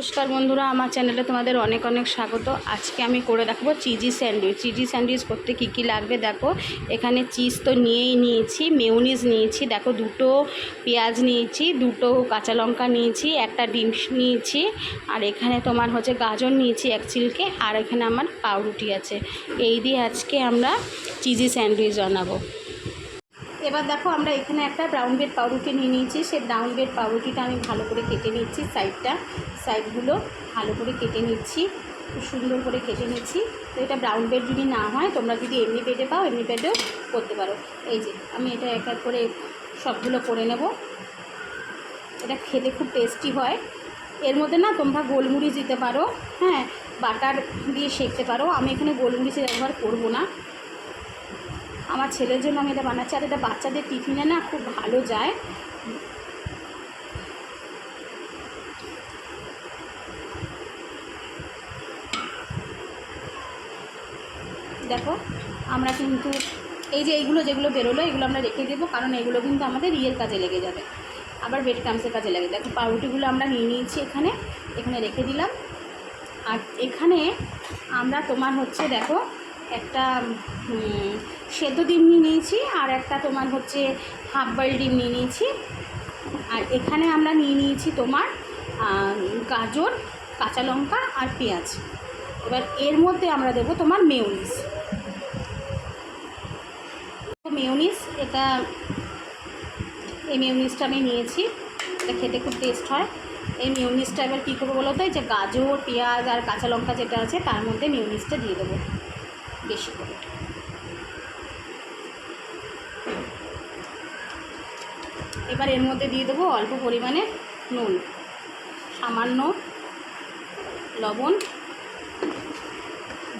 নমস্কার বন্ধুরা, আমার চ্যানেলে তোমাদের অনেক অনেক স্বাগত। আজকে আমি করে দেখাবো চিজি স্যান্ডউইচ। চিজি স্যান্ডউইচ করতে কি কি লাগবে দেখো। এখানে চিজ তো নিয়েছি, মেয়োনিজ নিয়েছি, দেখো দুটো পেঁয়াজ নিয়েছি, দুটো কাঁচা লঙ্কা নিয়েছি, একটা ডিম নিয়েছি, আর এখানে তোমার হচ্ছে গাজর নিয়েছি এক চিলকে, আর এখানে আমার পাউরুটি আছে। এই দিয়ে আজকে আমরা চিজি স্যান্ডউইচ বানাবো। এবার দেখো, আমরা এখানে একটা ব্রাউন ব্রেড পাউরুটি নিয়ে নিয়েছি। সেই ব্রাউন ব্রেড পাউরুটিটা আমি ভালো করে কেটে নিচ্ছি, সাইডগুলো ভালো করে কেটে নিচ্ছি, খুব সুন্দর করে কেটে নিচ্ছি। তো এটা ব্রাউন ব্রেড যদি না হয়, তোমরা যদি এমনি ব্রেডে পাও এমনি ব্রেডেও করতে পারো। এই যে আমি এটা এক এক করে সবগুলো করে নেব। এটা খেতে খুব টেস্টি হয়। এর মধ্যে না তোমরা গোলমরিচ দিতে পারো, হ্যাঁ, বাটার দিয়ে সেঁকতে পারো। আমি এখানে গোলমরিচের ব্যবহার করব না, আমার ছেলের জন্য আমি এটা বানাচ্ছি। আর এটা বাচ্চাদের টিফিনে না খুব ভালো যায়। দেখো, আমরা কিন্তু এই যে যেগুলো বেরোলো এগুলো আমরা রেখে দেবো, কারণ এগুলো কিন্তু আমাদের ইয়ের কাজে লেগে যাবে, আবার ব্রেড ক্রামসের কাজে লাগে। দেখো, পাউরুটিগুলো আমরা নিয়েছি, এখানে রেখে দিলাম। আর এখানে আমরা তোমার হচ্ছে দেখো একটা সেদ্ধ ডিম নিয়েছি, আর একটা তোমার হচ্ছে হাফ বয়েল ডিম নিয়েছি। আর এখানে আমরা নিয়েছি তোমার গাজর, কাঁচা লঙ্কা আর পেঁয়াজ। এবার এর মধ্যে আমরা দেবো তোমার মেয়োনিজ। এই মেয়োনিজটা আমি নিয়েছি, এটা খেতে খুব টেস্ট হয়। এই মেয়োনিজটা এবার কী করবো বলো তো, এই যে গাজর, পেঁয়াজ আর কাঁচা লঙ্কা যেটা আছে তার মধ্যে মেয়োনিজটা দিয়ে দেবো বেশি করে। এবার এর মধ্যে দিয়ে দেবো অল্প পরিমাণে নুন, সামান্য লবণ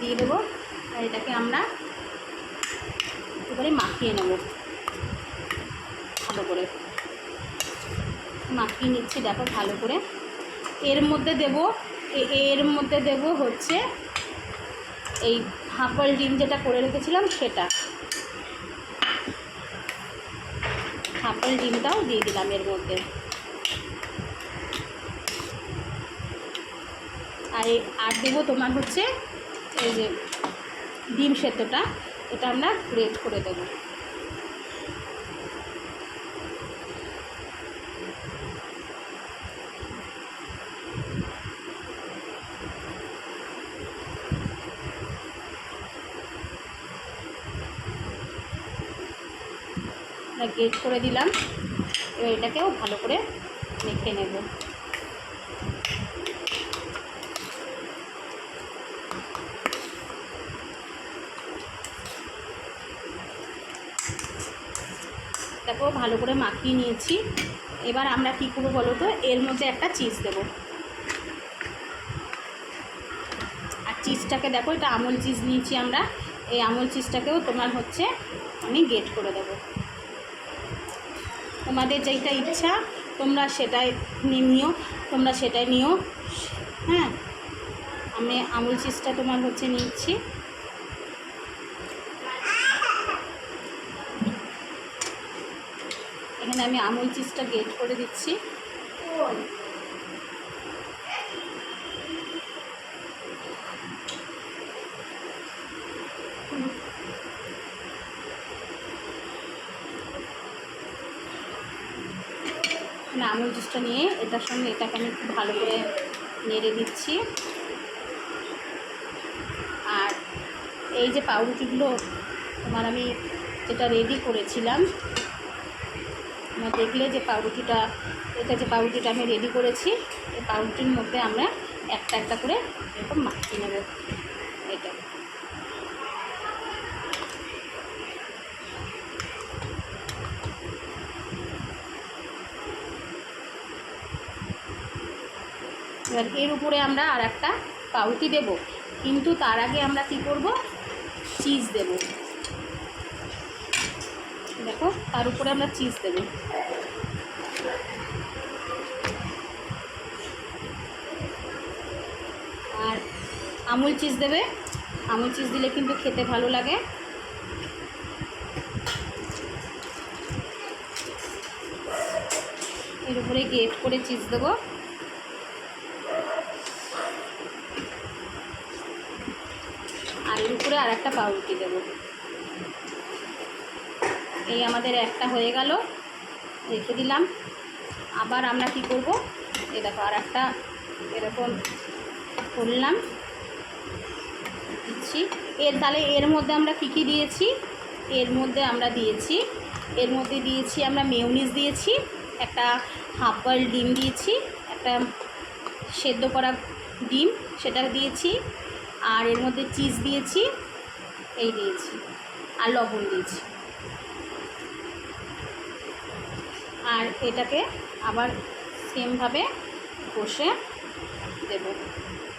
দিয়ে দেবো। আর এটাকে আমরা এবারে মাখিয়ে নেব, ভালো করে মাখিয়ে নিচ্ছি। দেখো ভালো করে এর মধ্যে দেব হচ্ছে এই হাফ বয়েল ডিম যেটা করে রেখেছিলাম সেটা, হাফ বয়েল ডিমটাও দিয়ে দিলাম এর মধ্যে। আর দেবো তোমার হচ্ছে এই যে ডিম সেদ্ধটা, এটা আমরা গ্রেট করে দেবো। গ্রেট করে দিলাম। এবার এটাকেও ভালো করে মেখে নেব। দেখো ভালো করে মাখিয়ে নিয়েছি। এবার আমরা কী করবো বলো তো, এর মধ্যে একটা চিজ দেব। আর চিজটাকে দেখো, এটা আমুল চিজ নিয়েছি আমরা, এই আমুল চিজটাকেও তোমার হচ্ছে আমি গ্রেট করে দেবো। তোমাদের যেটা ইচ্ছা তোমরা সেটাই নিও, হ্যাঁ। আমি আমুল চিজটা তোমার হচ্ছে নিচ্ছি। এখানে আমি আমুল চিজটা গ্রেট করে দিচ্ছি। আমুল জুসটা নিয়ে এটার সঙ্গে এটাকে আমি খুব ভালো করে নেড়ে দিচ্ছি। আর এই যে পাউরুটিগুলো তোমার আমি যেটা রেডি করেছিলাম, তোমরা দেখলে যে পাউরুটিটা আমি রেডি করেছি, এই পাউরুটির মধ্যে আমরা একটা একটা করে এরকম মাখিয়ে নেব। এটা এবার এর উপরে আমরা আর একটা পাউরুটি দেব, কিন্তু তার আগে আমরা কি করব, চিজ দেব। দেখো, তার উপরে আমরা চিজ দেব। আর আমুল চিজ দেবে, আমুল চিজ দিলে কিন্তু খেতে ভালো লাগে। এর উপরে গ্রেট করে চিজ দেবো। করে আর একটা পাউরুটি দেবো। এই আমাদের একটা হয়ে গেল, রেখে দিলাম। আবার আমরা কি করব, এই দেখো আর একটা এরকম করলাম, দিচ্ছি। তাহলে এর মধ্যে আমরা কি দিয়েছি, এর মধ্যে দিয়েছি আমরা মেয়োনিজ দিয়েছি, একটা হাফ বয়েল ডিম দিয়েছি, একটা সেদ্ধ করা ডিম সেটা দিয়েছি, আর এর মধ্যে চিজ দিয়েছি, এই দিয়েছি, আর লবণ দিয়েছি। আর এটাকে আবার সেমভাবে কষে দেব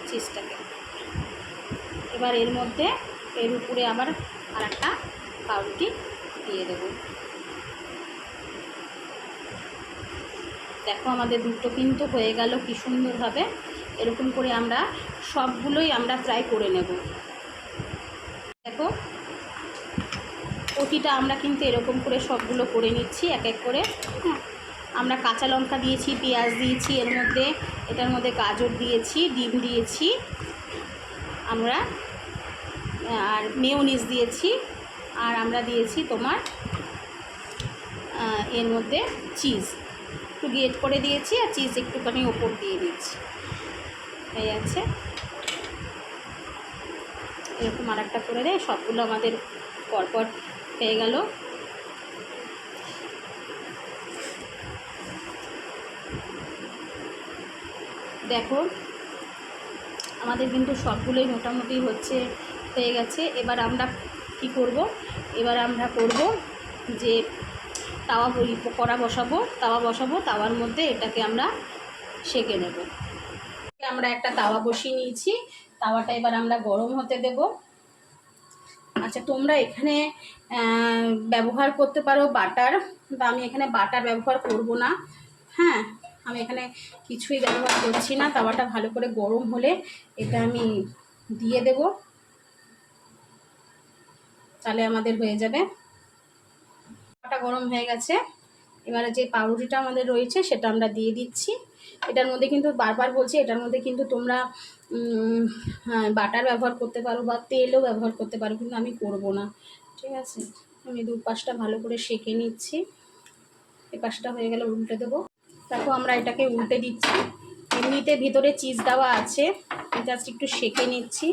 চিজটাকে। এবার এর মধ্যে এর উপরে আবার আর একটা পাউরুটি দিয়ে দেব। দেখো আমাদের দুটো কিন্তু হয়ে গেল কি সুন্দরভাবে। এরকম করে আমরা সবগুলোই আমরা ফ্রাই করে নেব। দেখো প্রতিটা আমরা কিন্তু এরকম করে সবগুলো করে নিচ্ছি এক এক করে। হ্যাঁ, আমরা কাঁচা লঙ্কা দিয়েছি, পেঁয়াজ দিয়েছি, এটার মধ্যে গাজর দিয়েছি, ডিম দিয়েছি আমরা, আর মেয়োনিজ দিয়েছি, আর আমরা দিয়েছি তোমার এর মধ্যে চিজ একটু গ্রেট করে দিয়েছি, আর চিজ একটুখানি ওপর দিয়ে দিচ্ছি। এই আছে, এরকম আর একটা করে দেয়। সবগুলো আমাদের পরপর হয়ে গেল। দেখো আমাদের কিন্তু সবগুলোই মোটামুটি হয়ে গেছে। এবার আমরা কি করব, এবার আমরা করব যে কড়া বসাবো, তাওয়ার মধ্যে এটাকে আমরা সেঁকে নেব। আমরা একটা তাওয়া বসিয়ে নিয়েছি, তাওয়াটা এবার আমরা গরম হতে দেব। আচ্ছা, তোমরা এখানে ব্যবহার করতে পারো বাটার, বা আমি এখানে বাটার ব্যবহার করব না। হ্যাঁ, আমি এখানে কিছুই ব্যবহার করছি না। তাওয়াটা ভালো করে গরম হলে এটা আমি দিয়ে দেব, তাহলে আমাদের হয়ে যাবে। তাওয়াটা গরম হয়ে গেছে। এবারে যে পাউরুটিটা আমাদের রয়েছে সেটা আমরা দিয়ে দিচ্ছি। এটার মধ্যে কিন্তু বারবার বলছি, এটার মধ্যে কিন্তু তোমরা বাটার ব্যবহার করতে পারো বা তেলও ব্যবহার করতে পারো, কিন্তু আমি করব না। ঠিক আছে, আমি দু পাশটা ভালো করে সেঁকে নিচ্ছি। এই পাশটা হয়ে গেলে উল্টে দেবো। দেখো আমরা এটাকে উল্টে দিচ্ছি। এমনিতে ভিতরে চিজ দেওয়া আছে, জাস্ট একটু সেঁকে নিচ্ছি।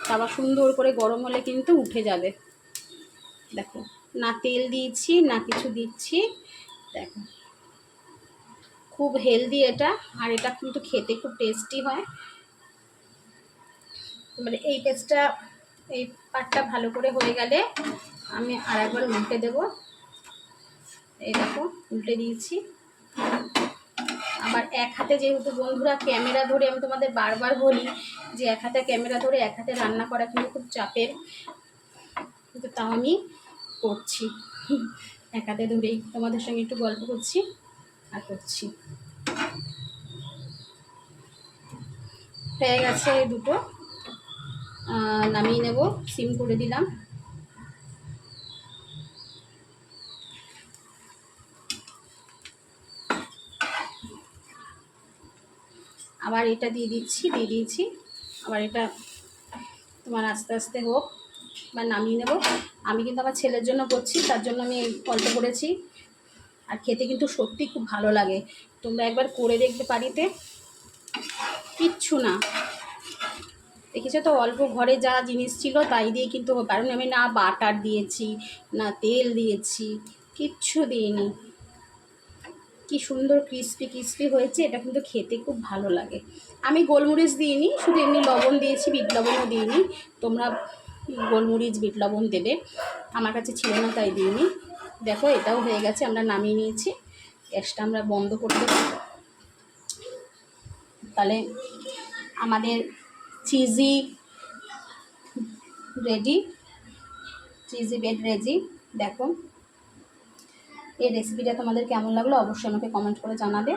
তাওয়া সুন্দর করে গরম হলে কিন্তু উঠে যাবে। দেখো, না তেল দিয়েছি না কিছু দিচ্ছি। দেখো খুব হেলদি এটা, আর এটা কিন্তু খেতে খুব টেস্টি হয়। এবারে এই পাটটা ভালো করে হয়ে গেলে আমি আর একবার উল্টে দেব। এই দেখো উল্টে দিয়েছি। আবার এক হাতে, যেহেতু বন্ধুরা ক্যামেরা ধরে, আমি তোমাদের বারবার বলি যে এক হাতে ক্যামেরা ধরে এক হাতে রান্না করা কিন্তু খুব চাপের, কিন্তু তাও আমি করছি। এক হাতে ধরেই তোমাদের সঙ্গে একটু গল্প করছি আর করছি। হয়ে গেছে দুটো, নামিয়ে নেব। সিম করে দিলাম। আবার এটা দিয়ে দিয়েছি। আবার এটা তোমার আস্তে আস্তে হোক, বা নামিয়ে নেব। আমি কিন্তু আমার ছেলের জন্য করছি, তার জন্য আমি অল্প করেছি। আর খেতে কিন্তু সত্যি খুব ভালো লাগে। তোমরা একবার করে দেখবে বাড়িতে, কিচ্ছু না। দেখেছো তো, অল্প ঘরে যা জিনিস ছিল তাই দিয়ে কিন্তু, কারণ আমি না বাটার দিয়েছি না তেল দিয়েছি, কিচ্ছু দিইনি। কি সুন্দর ক্রিস্পি হয়েছে। এটা কিন্তু খেতে খুব ভালো লাগে। আমি গোলমরিচ দিইনি, শুধু এমনি লবণ দিয়েছি, বিট লবণও দিইনি। তোমরা গোলমরিচ বিট লবণ দেবে, আমার কাছে ছিল না তাই দিইনি। দেখো এটাও হয়ে গেছে, আমরা নামিয়ে নিয়েছি। গ্যাসটা আমরা বন্ধ করে দেব। তাহলে আমাদের চিজি ব্রেড রেডি। দেখো এই রেসিপিটা তোমাদের কেমন লাগলো অবশ্যই আমাকে কমেন্ট করে জানাবে।